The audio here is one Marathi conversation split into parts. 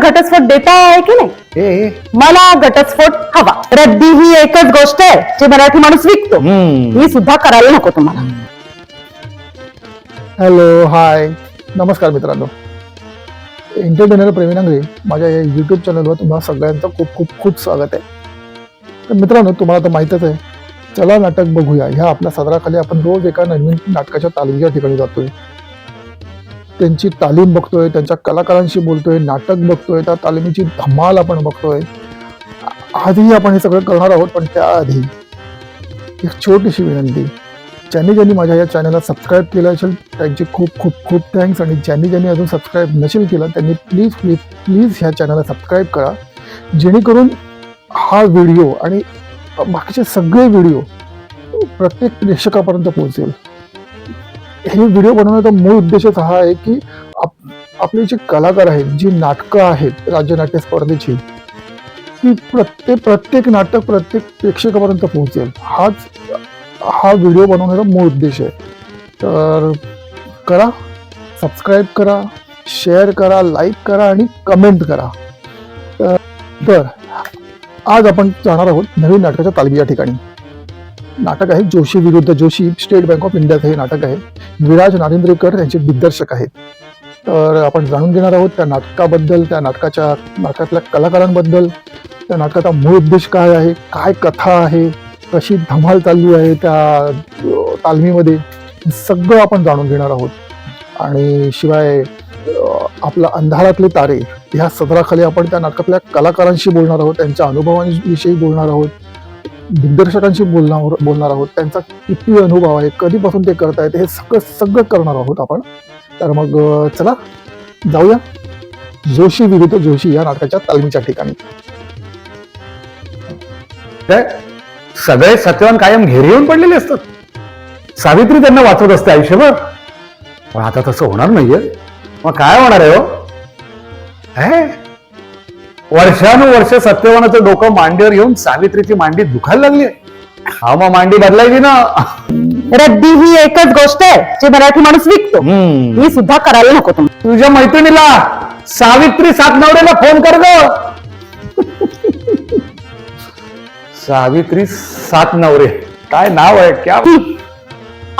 घटस्फोट देता आहे की नाही? मला घटस्फोट हवा. रद्दी ही एकच गोष्ट आहे जी मराठी माणूस विकतो. ही सुद्धा करायला नको तुम्हाला. हॅलो, हाय, नमस्कार मित्रांनो. एंटरटेनर प्रवीण अंगरे माझ्या या यूट्यूब चॅनलवर तुम्हाला सगळ्यांचं खूप खूप खूप स्वागत आहे. तर मित्रांनो, तुम्हाला तर माहीतच आहे, चला नाटक बघूया ह्या आपल्या सदराखाली आपण रोज एका नवीन नाटकाच्या तालमीच्या ठिकाणी जातोय, त्यांची तालीम बघतोय, त्यांच्या कलाकारांशी बोलतोय, नाटक बघतोय, त्या तालमीची धमाल आपण बघतोय. आजही आपण हे सगळं करणार आहोत, पण त्याआधी एक छोटीशी विनंती. ज्यांनी माझ्या या चॅनलला सबस्क्राईब केलं असेल त्यांचे खूप खूप खूप थँक्स, आणि ज्यांनी अजून सबस्क्राईब नसेल केलं त्यांनी प्लीज प्लीज प्लीज ह्या चॅनलला सबस्क्राईब करा, जेणेकरून हा व्हिडिओ आणि बाकीचे सगळे व्हिडिओ प्रत्येक प्रेक्षकापर्यंत पोहोचेल. हे व्हिडिओ बनवण्याचा मूळ उद्देशच हा आहे की आपले जे कलाकार आहेत, जी नाटकं आहेत राज्य नाट्य स्पर्धेची, ती प्रत्येक नाटक प्रत्येक प्रेक्षकापर्यंत पोहोचेल. हा व्हिडिओ बनवण्याचा मूळ उद्देश आहे. तर करा, सबस्क्राईब करा, शेअर करा, लाईक करा आणि कमेंट करा. तर आज आपण जाणार आहोत नवीन नाटकाच्या तालमीच्या ठिकाणी. नाटक आहे जोशी विरुद्ध जोशी, स्टेट बँक ऑफ इंडियाचं हे नाटक आहे. विराज नारेंद्रेकर त्यांचे दिग्दर्शक आहेत. तर आपण जाणून घेणार आहोत त्या नाटकाबद्दल, त्या नाटकातल्या कलाकारांबद्दल, त्या नाटकाचा मूळ उद्देश काय आहे, काय कथा आहे, कशी धमाल चालली आहे त्या तालमीमध्ये, सगळं आपण जाणून घेणार आहोत. आणि शिवाय आपला अंधारातले तारे ह्या सदराखाली आपण त्या नाटकातल्या कलाकारांशी बोलणार आहोत, त्यांच्या अनुभवांविषयी बोलणार आहोत, दिग्दर्शकांशी बोलणार आहोत, त्यांचा किती अनुभव आहे, कधीपासून ते करतायत, हे सगळं करणार आहोत आपण. तर मग चला जाऊया जोशी विरुद्ध जोशी या नाटकाच्या तालमीच्या ठिकाणी. सगळे सत्यवान कायम घेरी येऊन पडलेले असतात. सावित्री त्यांना वाचवत असते आयुष्यभर. पण आता तसं होणार नाहीये. मग काय होणार आहे हो? वर्षानुवर्ष सत्यवानाचं डोकं मांडीवर घेऊन सावित्रीची मांडी दुखायला लागली. हा, मग मांडी बदलायची ना. रद्दी ही एकच गोष्ट आहे जी मराठी माणूस विकतो. ही सुद्धा करायला नको तुम्हाला. तुझ्या मैत्रिणीला सावित्री सातनवरेला फोन कर ग. सावित्री सातनवरे काय नाव आहे? क्या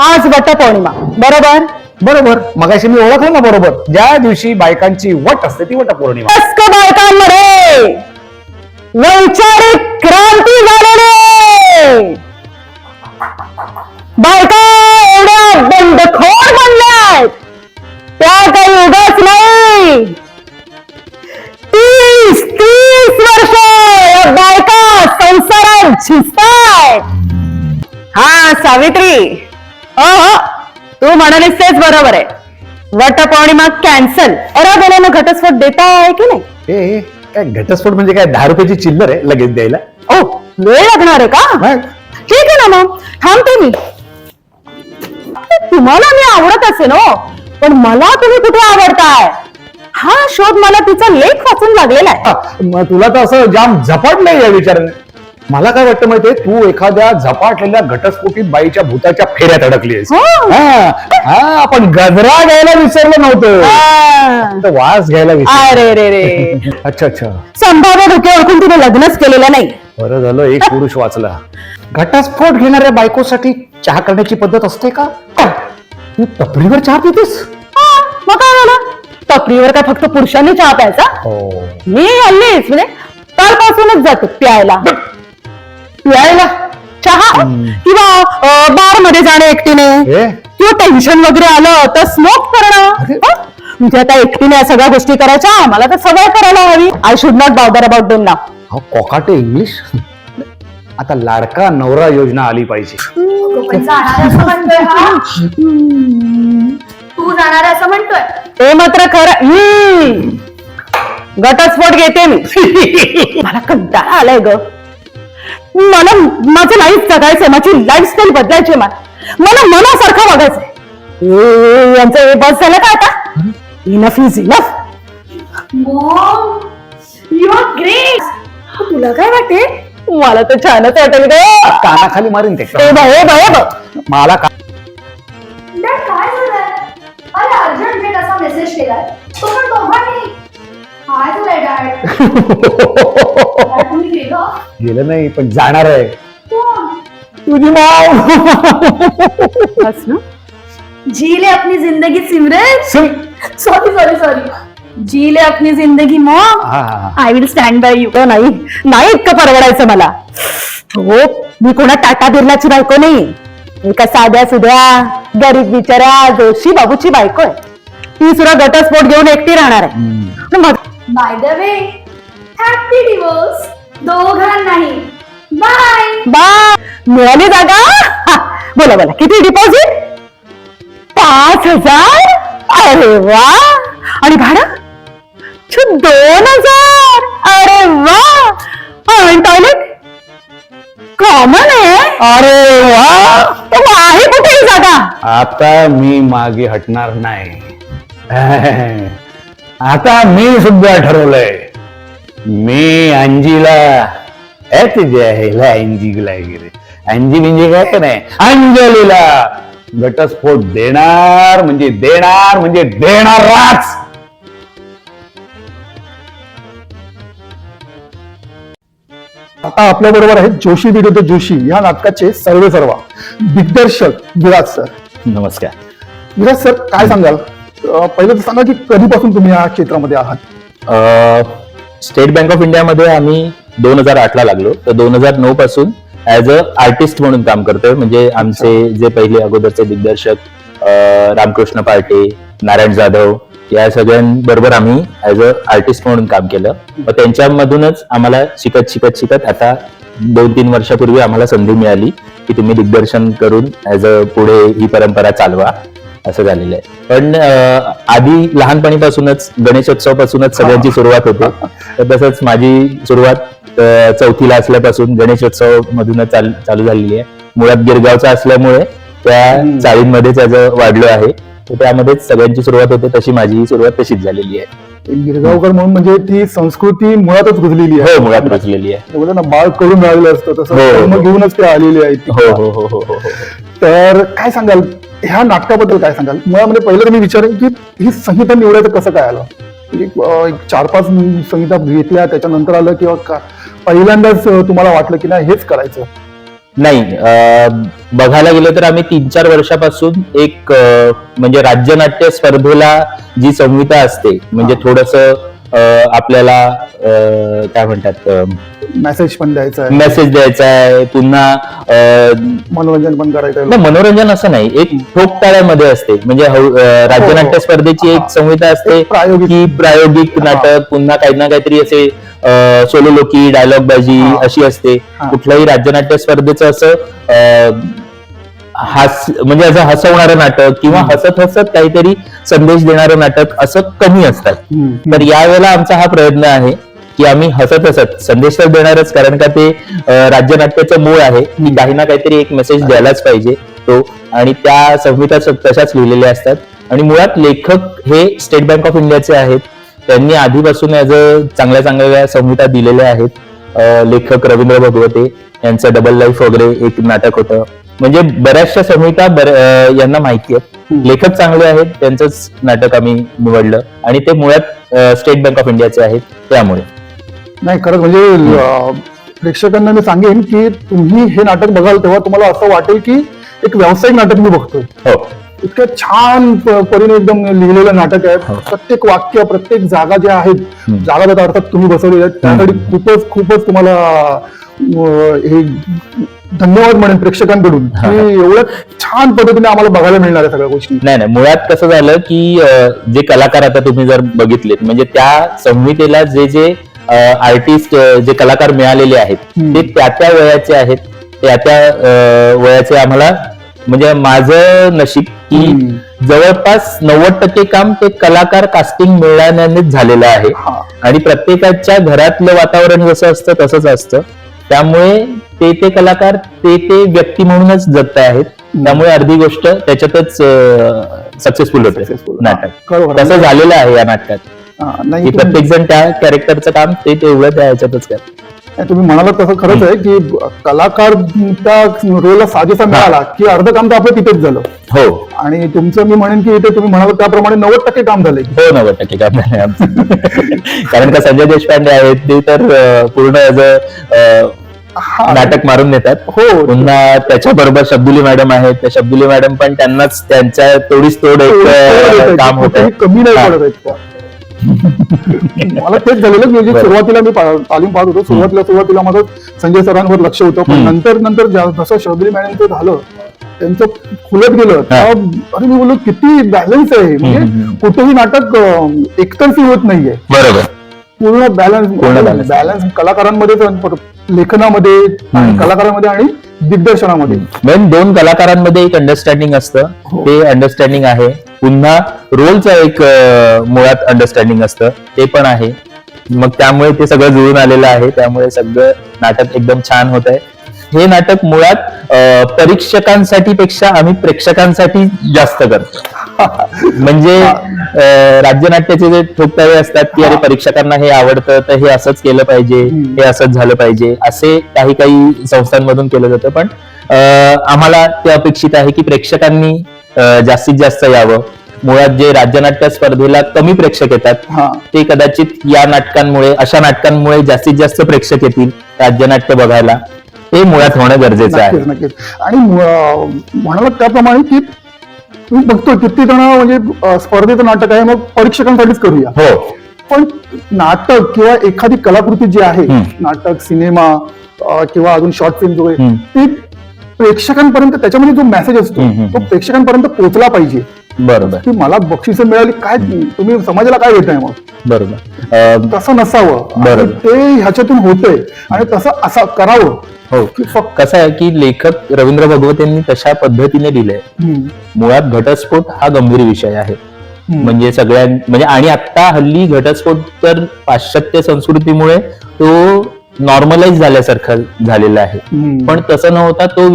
आज वटपौर्णिमा, बरोबर? बरोबर. मगाशी मी ओळखलं ना बरोबर. ज्या दिवशी बायकांची वट असते ती वटपौर्णिमा. बायकांमध्ये वैचारिक क्रांती झालेली. बायका एवढ्या बंडखोर बनल्यात, त्या काही उगाच नाही. 30 वर्ष बायका संसारात झिजतायत. हा सावित्री, तू म्हणालीस तेच बरोबर आहे. वटपौर्णिमा कॅन्सल. अरे घटस्फोट देता आहे की नाही? काय घटस्फोट म्हणजे काय? 10 रुपयाची चिल्लर आहे लगेच द्यायला? ओ, वेळ लागणार आहे का? ठीक आहे ना, मग थांबते मी. तुम्हाला मी आवडत असेल हो, पण मला तुम्ही कुठे आवडताय? हा शोध मला तिचा लेख वाचून लागलेला आहे. मग तुला तर असं जाम झपाटलंय या विचाराने. मला काय वाटतं माहितीये, तू एखाद्या झपाटलेल्या घटस्फोटीत बाईच्या भूताच्या फेऱ्यात अडकलीस. आपण गजरा घ्यायला विसरलो नव्हतं, वास घ्यायला विसरलो. अरे रे. अच्छा. संभाव्य धोके ओळखून तिने लग्नच केलेलं नाही. बरं झालं एक पुरुष वाचला. घटस्फोट घेणाऱ्या बायकोसाठी चहा करण्याची पद्धत असते का? तू टपरीवर चहा पितेस? मग काय झालं? टपरीवर काय फक्त पुरुषांनी चहा प्यायचा? मी हल्लीच म्हणजे कालपासूनच जाते प्यायला चहा, किंवा बार मध्ये जाणे एकटीने, किंवा टेन्शन वगैरे आलं तर स्मोक करणं. म्हणजे आता एकटीने या सगळ्या गोष्टी करायच्या, मला तर सगळं करायला हवी. I should not bother about them now. Kokate English. आता लाडका नवरा योजना आली पाहिजे. तू जाणार असं म्हणतोय? ते मात्र खरं. घटस्फोट घेते मी. मला कंटाळा आलाय ग. मला माझं लाईफ जगायचंय, माझी लाईफस्टाईल बदलायची. मला मनासारखं बघायचंय. यांचं बस झालं का आता? Enough is enough. You are great. तुला काय वाटते? मला तर छानच वाटेल ग. कानाखाली मारीन ते. मला काय झालंय? अरे अर्जंट भेट असा मेसेज केलाय तो पण दोघांनी. काय झालंय डॅड? तुम्ही गेलो? गेलं नाही पण जाणार आहे. कोण? तुझी माव. बस ना. जी ले अपनी जिंदगी सिमरन. Sorry sorry sorry. जी ले अपनी जिंदगी mom. I will stand by you. तो नाही नाही इतकं परवडायचं मला. हो, मी कोणा टाटा बिर्लाची बायको नाही. एका साध्या सुध्या गरीब बिचाऱ्या जोशी बाबूची बायको आहे. ती सुद्धा घटस्फोट घेऊन एकटी राहणार आहे. By the way, happy divorce. दोघांनाही बाय. बा मिळाली जागा. हा, बोला बोला किती डिपॉझिट? 5,000. अरे वा. आणि भाडं 2,000. अरे वा. आणि टॉयलेट कॉमन आहे. अरे वा. तर मग आहे कुठे ही जागा? आता मी मागे हटणार नाही. आता मी सुद्धा ठरवलंय. मी अंजीला तुझ्या ह्याला अंजीला गेले. अंजी म्हणजे काय का नाही, अंजलीला घटस्फोट देणार म्हणजे देणार म्हणजे देणारच. आता आपल्या बरोबर आहेत जोशी विरुद्ध जोशी या नाटकाचे सर्वे सर्वा दिग्दर्शक विराज सर. नमस्कार. विराज सर, काय सांगाल? पहिलं तर सांगा की कधीपासून तुम्ही या क्षेत्रामध्ये आहात? स्टेट बँक ऑफ इंडियामध्ये आम्ही 2008 ला लागलो. तर 2009 पासून ऍज अ आर्टिस्ट म्हणून काम करतोय. म्हणजे आमचे जे पहिले अगोदरचे दिग्दर्शक रामकृष्ण पार्टे, नारायण जाधव या सगळ्यांबरोबर आम्ही ऍज अ आर्टिस्ट म्हणून काम केलं. मग त्यांच्यामधूनच आम्हाला शिकत शिकत शिकत आता 2-3 वर्षापूर्वी आम्हाला संधी मिळाली की तुम्ही दिग्दर्शन करून ऍज अ पुढे ही परंपरा चालवा, असं झालेलं आहे. पण आधी लहानपणीपासूनच गणेशोत्सवापासूनच सगळ्यांची सुरुवात होते. तर तसंच माझी सुरुवात 4थीला असल्यापासून गणेशोत्सव मधूनच चालू झालेली आहे. मुळात गिरगावचा असल्यामुळे त्या चाळींमध्येच वाढलो आहे. तर त्यामध्येच सगळ्यांची सुरुवात होते, तशी माझी सुरुवात तशीच झालेली आहे. एक गिरगावकर म्हणून म्हणजे ती संस्कृती मुळातच रुजलेली आहे. हो, मुळात रचलेली आहे. बोलतो ना, बाळ करून मिळालेलं असतं तसं हो, हो. कर्म घेऊनच ते आलेली आहे. हो हो हो हो हो. तर काय सांगाल ह्या नाटकाबद्दल? काय सांगाल? मुळामध्ये पहिलं तर मी विचारेन की ही संहिता निवडायचं कसं काय आलं? म्हणजे एक 4-5 संहिता घेतल्या त्याच्यानंतर आलं किंवा पहिल्यांदाच तुम्हाला वाटलं की नाही हेच करायचं? नाही, बघायला गेलं तर आम्ही 3-4 वर्षापासून एक म्हणजे राज्यनाट्य स्पर्धेला जी संहिता असते, म्हणजे थोडस आपल्याला काय म्हणतात, मेसेज पण द्यायचा आहे, मेसेज द्यायचा आहे, पुन्हा मनोरंजन पण करायचं आहे. नाही, मनोरंजन असं नाही, एक ठोकताळ्यामध्ये असते. म्हणजे राज्यनाट्य स्पर्धेची एक संहिता असते एक प्रायोगिक. की प्रायोगिक नाटक, पुन्हा काही ना काहीतरी असे सोलोलोकी, डायलॉग बाजी अशी असते. कुठल्याही राज्यनाट्य स्पर्धेचं असं म्हणजे असं हसवणारं नाटक किंवा हसत हसत काहीतरी संदेश देणारं नाटक असं कमी असतात. तर यावेळेला आमचा हा प्रयत्न आहे की आम्ही हसत हसत संदेश तर देणारच, कारण का ते राज्यनाट्याचं मूळ आहे की काही ना काहीतरी एक मेसेज द्यायलाच पाहिजे तो. आणि त्या संहिता तशाच लिहिलेल्या असतात. आणि मुळात लेखक हे स्टेट बँक ऑफ इंडियाचे आहेत. त्यांनी आधीपासून चांगल्या चांगल्या संहिता दिलेल्या आहेत. लेखक रवींद्र भगवते यांचं डबल लाईफ वगैरे एक नाटक होतं. म्हणजे बऱ्याचशा संहिता यांना माहिती आहेत. लेखक चांगले आहेत, त्यांचंच नाटक आम्ही निवडलं आणि ते मुळात स्टेट बँक ऑफ इंडियाचे आहेत. त्यामुळे नाही, खरंच म्हणजे प्रेक्षकांना मी सांगेन की तुम्ही हे नाटक बघाल तेव्हा तुम्हाला असं वाटेल की एक व्यावसायिक नाटक मी बघतोय. हो, इतकं छान परीने एकदम लिहिलेलं नाटक आहे. प्रत्येक वाक्य, प्रत्येक जागा ज्या आहेत, जागा त्याचा अर्थात तुम्ही बसवलेल्या आहेत, त्यासाठी खूपच खूपच तुम्हाला हे धन्यवाद म्हणेन प्रेक्षकांकडून की एवढं छान पद्धतीने आम्हाला बघायला मिळणार आहे सगळ्या गोष्टी. नाही, मुळात कसं झालं की जे कलाकार आता तुम्ही जर बघितलेत, म्हणजे त्या संहितेला जे जे आर्टिस्ट, जे कलाकार मिळालेले आहेत ते त्या वयाचे आहेत. त्या वयाचे आम्हाला, म्हणजे माझं नशीब की जवळपास 90% काम ते कलाकार कास्टिंग मिळाल्यानेच झालेलं आहे. आणि प्रत्येकाच्या घरातलं वातावरण जसं असतं तसंच असतं. त्यामुळे ते कलाकार ते व्यक्ती म्हणूनच जगत आहेत. त्यामुळे अर्धी गोष्ट त्याच्यातच सक्सेसफुल होते नाटक. तसं झालेलं आहे या नाटकात. नाही, प्रत्येक जण त्या कॅरेक्टरचं काम ते तेवढं त्या ह्याच्यातच करतात. तुम्ही म्हणालात तसं खरंच आहे की कलाकार त्या रोलला साजेसा मिळाला की अर्ध काम तर आपलं तिथेच झालं. हो आणि तुमचं मी म्हणेन की इथे तुम्ही म्हणाला त्याप्रमाणे 90% काम झालंय. हो 90% काम नाही आमचं. कारण का संजय देशपांडे आहेत ते तर पूर्ण नाटक मारून नेतात. हो. पुन्हा त्याच्याबरोबर शब्दुली मॅडम आहेत, त्या शब्दुली मॅडम पण त्यांनाच त्यांच्या तोडीस तोड एक काम होत आहे. कमी नाही पडत आहेत त्या. मला तेच झालेलं म्हणजे सुरुवातीला मी तालीम पाहत होतो. सुरुवातीला माझं संजय सरांवर लक्ष होतं, पण नंतर जसं शब्दुली मॅडमचं झालं त्यांचं खुलत गेलं अरे मी बोललो किती बॅलन्स आहे, म्हणजे कुठेही नाटक एकतर्फी होत नाहीये. बरोबर पूर्ण बॅलन्स कलाकारांमध्ये, लेखनामध्ये आणि कलाकारांमध्ये आणि दिग्दर्शनामध्ये. मेन दोन कलाकारांमध्ये एक अंडरस्टँडिंग असतं, ते अंडरस्टँडिंग आहे. पुन्हा रोलचं एक मुळात अंडरस्टँडिंग असतं, ते पण आहे. मग त्यामुळे ते सगळं जुळून आलेलं आहे. त्यामुळे सगळं नाटक एकदम छान होत आहे. हे नाटक मुळात परीक्षकांसाठी पेक्षा आम्ही प्रेक्षकांसाठी जास्त करतो. म्हणजे राज्यनाट्याचे जे ठोकताळे असतात की अरे परीक्षकांना हे आवडतं तर हे असंच केलं पाहिजे, हे असंच झालं पाहिजे, असे काही संस्थांमधून केलं जातं. पण आम्हाला ते अपेक्षित आहे की प्रेक्षकांनी जास्तीत जास्त यावं. मुळात जे राज्यनाट्य स्पर्धेला कमी प्रेक्षक येतात ते कदाचित या नाटकांमुळे, अशा नाटकांमुळे जास्तीत जास्त प्रेक्षक येतील राज्यनाट्य बघायला. ते मुळात होणं गरजेचं आहे. नक्कीच. आणि म्हणाला त्याप्रमाणे की तुम्ही बघतो किती जण म्हणजे स्पर्धेचं नाटक आहे मग परीक्षकांसाठीच करूया. हो. पण नाटक किंवा एखादी कलाकृती जी आहे, नाटक, सिनेमा किंवा अजून शॉर्ट फिल्म वगैरे, ती प्रेक्षकांपर्यंत त्याच्यामध्ये जो मेसेज असतो तो प्रेक्षकांपर्यंत पोहोचला पाहिजे. बरोबर. की मला बक्षिसं मिळाली, काय तुम्ही समाजाला काय देताय मग? बरोबर. तसं नसावं, ते ह्याच्यातून होतंय आणि तसं असं करावं. हो. कसं आहे की लेखक रवींद्र भगवत यांनी तशा पद्धतीने लिहिलंय. मुळात घटस्फोट हा गंभीर विषय आहे. म्हणजे म्हणजे आणि आता हल्ली घटस्फोट तर पाश्चात्य संस्कृतीमुळे तो नॉर्मलाइज झाल्यासारखा झालेला आहे. पण तसं न होता तो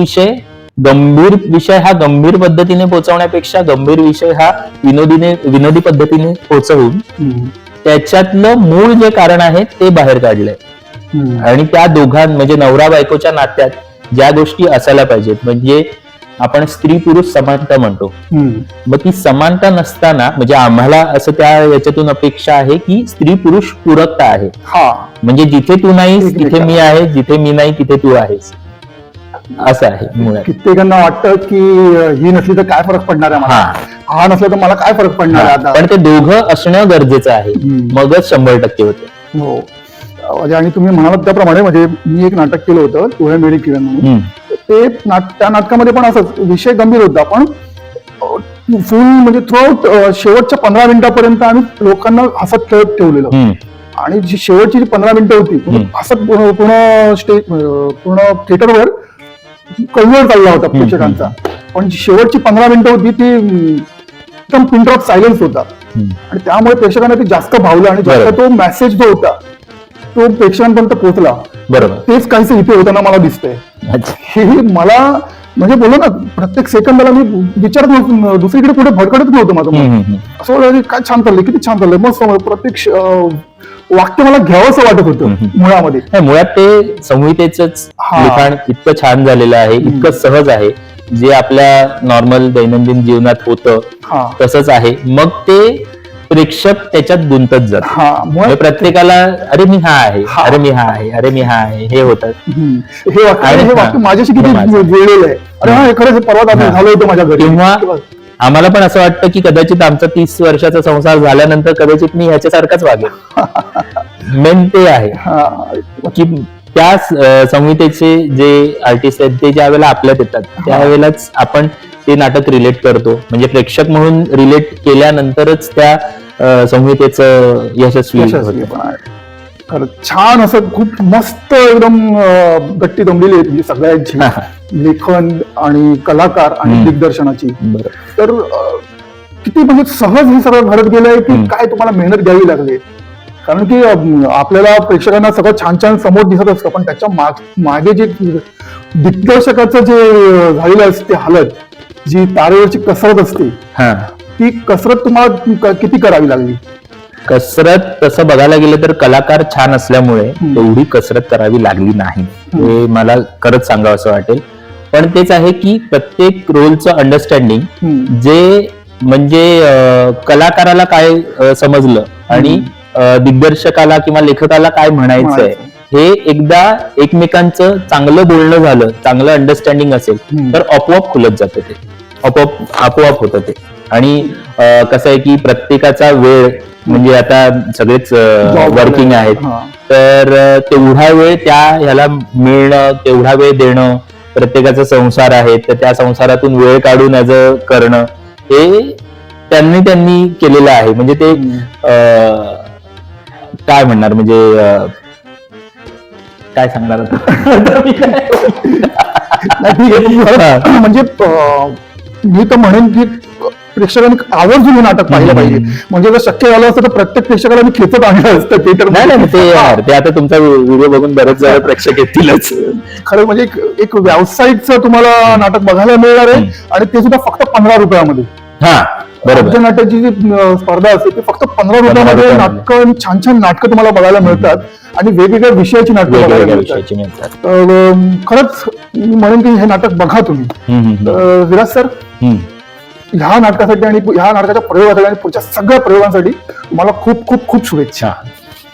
गंभीर विषय हा गंभीर पद्धतीने पोहोचवण्यापेक्षा गंभीर विषय हा विनोदी पद्धतीने पोहोचवून त्याच्यातलं मूळ जे कारण आहे ते बाहेर काढलंय. आणि त्या म्हणजे नवरा बायकोच्या नात्यात ज्या गोष्टी असायला पाहिजेत, म्हणजे आपण स्त्री पुरुष समानता म्हणतो, मग ती समानता नसताना म्हणजे आम्हाला असं त्या याच्यातून अपेक्षा आहे की स्त्री पुरुष पूरकता आहे. म्हणजे जिथे तू नाहीस तिथे मी आहे, जिथे मी नाही तिथे तू आहेस, असं आहे. कित्येकांना वाटतं की ही नसली तर काय फरक पडणार आहे मला, हा नसला तर मला काय फरक पडणार आहे आता. पण ते दोघं असणं गरजेचं आहे, मगच 100% होतं. हो. आणि तुम्ही म्हणालात त्याप्रमाणे म्हणजे मी एक नाटक केलं होतं तुझ्या मेरी किरण म्हणून. त्या नाटकामध्ये पण असंच विषय गंभीर होता, पण फुल म्हणजे थ्रूआउट शेवटच्या 15 मिनिटापर्यंत आम्ही लोकांना हसत खेळत ठेवलेलं. आणि जी शेवटची 15 मिनिटं होती हसत पूर्ण थिएटरवर कल्लोळ चालला होता प्रेक्षकांचा. पण जी शेवटची 15 मिनिटं होती ती एकदम पिन ड्रॉप सायलेन्स होता आणि त्यामुळे प्रेक्षकांना ते जास्त भावलं आणि जास्त तो मेसेज जो होता तो प्रेक्षकांपर्यंत पोहोचला. बरोबर. तेच काहीच इथे होताना मला दिसतंय. हे मला म्हणजे बोललो ना प्रत्येक सेकंदाला मी विचारत नव्हतो, दुसरीकडे कुठे भडकडत नव्हतं माझं. असं वाटलं काय छान चाललंय, किती छान चाललंय, मस्त. प्रत्येक वाक्य मला घ्यावंसं वाटत होतं मुळामध्ये. मुळात ते संहितेच लिखाण इतकं छान झालेलं आहे, इतकं सहज आहे, जे आपल्या नॉर्मल दैनंदिन जीवनात होतं तसंच आहे. मग ते प्रेक्षक त्याच्यात गुंतत जातात. प्रत्येकाला अरे मी हा आहे, अरे मी हा आहे, अरे मी हा आहे हे होतं. हे वाक्य माझ्याशी किती जुळलेलं आहे. अरे हा खरंच परवा झालं होतं माझ्या घरी. किंवा आम्हाला पण असं वाटतं की कदाचित आमचा 30 वर्षाचा संसार झाल्यानंतर कदाचित मी ह्याच्यासारखाच वागेल. मेन ते आहे की त्या संहितेचे जे आर्टिस्ट आहेत ते ज्या वेळेला आपल्यात येतात त्यावेळेलाच आपण ते नाटक रिलेट करतो. म्हणजे प्रेक्षक म्हणून रिलेट केल्यानंतरच त्या संहितेचं यशस्वी होतं. छान असं खूप मस्त एकदम गट्टी जमलेली आहे तुमची सगळ्यांची लेखन आणि कलाकार आणि दिग्दर्शनाची. तर किती म्हणजे सहज हे सगळं घडत गेलंय की काय तुम्हाला मेहनत घ्यावी लागली. कारण की आपल्याला प्रेक्षकांना सगळं छान छान समोर दिसत असतं, पण त्याच्या मागे जे दिग्दर्शकाचं जे झालेलं असते हालत, जी तारेवरची कसरत असते, ती कसरत तुम्हाला किती करावी लागली. कसरत तसं बघायला गेलं तर कलाकार छान असल्यामुळे तेवढी कसरत करावी लागली नाही हे मला खरंच सांगावं असं वाटेल. पण तेच आहे की प्रत्येक रोलचं अंडरस्टँडिंग जे म्हणजे कलाकाराला काय समजलं आणि दिग्दर्शकाला किंवा लेखकाला काय म्हणायचंय हे एकदा एकमेकांचं चांगलं बोलणं झालं, चांगलं अंडरस्टँडिंग असेल तर आपोआप खुलत जातं ते, आपोआप होतं ते. आणि कसं आहे की प्रत्येकाचा वेळ म्हणजे आता सगळेच वर्किंग आहेत, तर तेवढा वेळ त्या ह्याला मिळणं, तेवढा वेळ देणं, प्रत्येकाचा संसार आहे तर त्या संसारातून वेळ काढून याचं करणं हे त्यांनी केलेलं आहे. म्हणजे ते काय म्हणणार म्हणजे काय सांगणार म्हणजे मी तर म्हणेन की प्रेक्षकांनी आवर्जून हे नाटक पाहिलं पाहिजे. म्हणजे जर शक्य झालं असतं तर प्रत्येक प्रेक्षकाला मी खेचत आणलं असतं थिएटर. नाही ते आता तुमचा व्हिडिओ बघून बरेच जण प्रेक्षक येतीलच. खरं म्हणजे एक व्यावसायिकचं तुम्हाला नाटक बघायला मिळणार आहे आणि ते सुद्धा फक्त 15 रुपयामध्ये. हा बरोबर. नाटकाची जी स्पर्धा असते ती फक्त 15 रुपयामध्ये नाटकं, छान छान नाटकं तुम्हाला बघायला मिळतात आणि वेगवेगळ्या विषयाची नाटकं बघायला मिळतात. खरंच मी म्हणेन की हे नाटक बघा तुम्ही. विराज सर, ह्या नाटकासाठी आणि ह्या नाटकाच्या प्रयोगासाठी आणि पुढच्या सगळ्या प्रयोगांसाठी तुम्हाला खूप खूप खूप शुभेच्छा.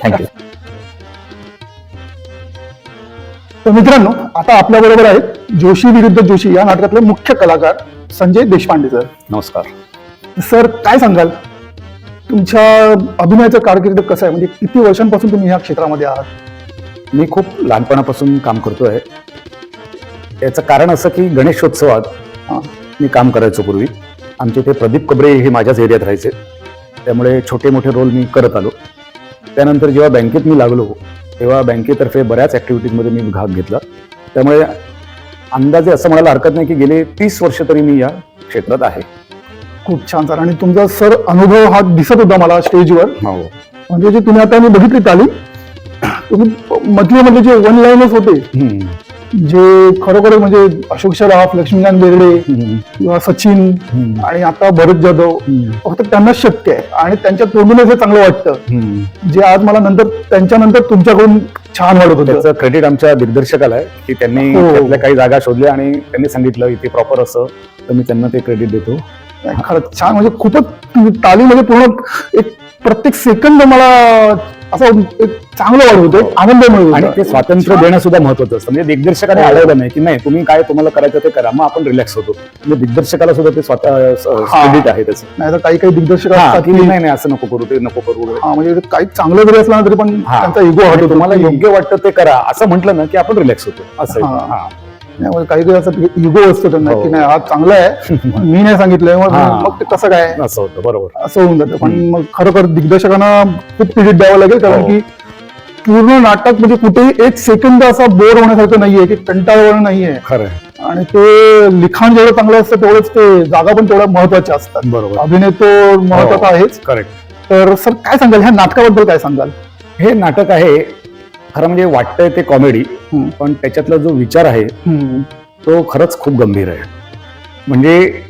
थँक्यू. तर मित्रांनो, आता आपल्या बरोबर आहेत जोशी विरुद्ध जोशी या नाटकातले मुख्य कलाकार संजय देशपांडे सर. नमस्कार सर, काय सांगाल तुमच्या अभिनयाचं कारकीर्द कसं आहे? म्हणजे किती वर्षांपासून तुम्ही ह्या क्षेत्रामध्ये आहात? मी खूप लहानपणापासून काम करतोय. याचं कारण असं की गणेशोत्सवात मी काम करायचो पूर्वी. आमचे ते प्रदीप कबरे हे माझ्याच एरियात राहायचे, त्यामुळे छोटे मोठे रोल मी करत आलो. त्यानंतर जेव्हा बँकेत मी लागलो तेव्हा बँकेतर्फे बऱ्याच ॲक्टिव्हिटीजमध्ये मी भाग घेतला. त्यामुळे अंदाजे असं म्हणायला हरकत नाही की गेले 30 वर्ष तरी मी या क्षेत्रात आहे. खूप छान सर. आणि तुमचा सर अनुभव हा दिसत होता मला स्टेजवर. म्हणजे जे तुम्ही आता मी बघितली तालीम, तुम्ही मधले जे वन लाईनच होते जे खरोखर म्हणजे अशोक शराफ, लक्ष्मीकांत बेर्डे किंवा सचिन आणि आता भरत जाधव, फक्त त्यांना शक्य आहे आणि त्यांच्या तोंडूनच हे चांगलं वाटतं जे आज मला नंतर त्यांच्यानंतर तुमच्याकडून छान वाटत होतं. त्याचं क्रेडिट आमच्या दिग्दर्शकाला आहे की त्यांनी त्यातल्या काही जागा शोधल्या आणि त्यांनी सांगितलं इथे प्रॉपर असं, तर मी त्यांना ते क्रेडिट देतो. खरंच छान. म्हणजे खूपच तालीमध्ये पूर्ण एक प्रत्येक सेकंद मला असं एक चांगलं वाटत होतं, आनंद मिळतो. आणि ते स्वातंत्र्य देणं सुद्धा महत्वाचं असतं. म्हणजे दिग्दर्शकाने अडवलं नाही की नाही तुम्ही काय तुम्हाला करायचं ते करा, मग आपण रिलॅक्स होतो. म्हणजे दिग्दर्शकाला सुद्धा ते स्वतः क्रेडिट आहे त्याचं. नाही तर काही दिग्दर्शक असतात की नाही असं नको करू, ते नको करू. म्हणजे काही चांगलं जरी असलं तरी पण त्यांचा इगो हटतो. तुम्हाला योग्य वाटतं ते करा असं म्हटलं ना की आपण रिलॅक्स होतो असं. काही असं इगो असतो त्यांना की नाही हा चांगला आहे, मी नाही सांगितलंय मग ते कसं काय असं होतं. बरोबर, असं होऊन जातं. पण मग खरोखर दिग्दर्शकांना खूप क्रेडिट द्यावं लागेल, कारण की पूर्ण नाटक म्हणजे कुठेही एक सेकंद असा बोर होण्यासारखं नाहीये की कंटाळवाणं नाहीये. खरं. आणि ते लिखाण जेवढं चांगलं असतं तेवढंच ते जागा पण तेवढ्या महत्वाच्या असतात. बरोबर. अभिनय तो महत्वाचा आहेच. करेक्ट. तर सर काय सांगाल ह्या नाटकाबद्दल? काय सांगाल? हे नाटक आहे खरं म्हणजे वाटतंय ते कॉमेडी, पण त्याच्यातला जो विचार आहे तो खरंच खूप गंभीर आहे. म्हणजे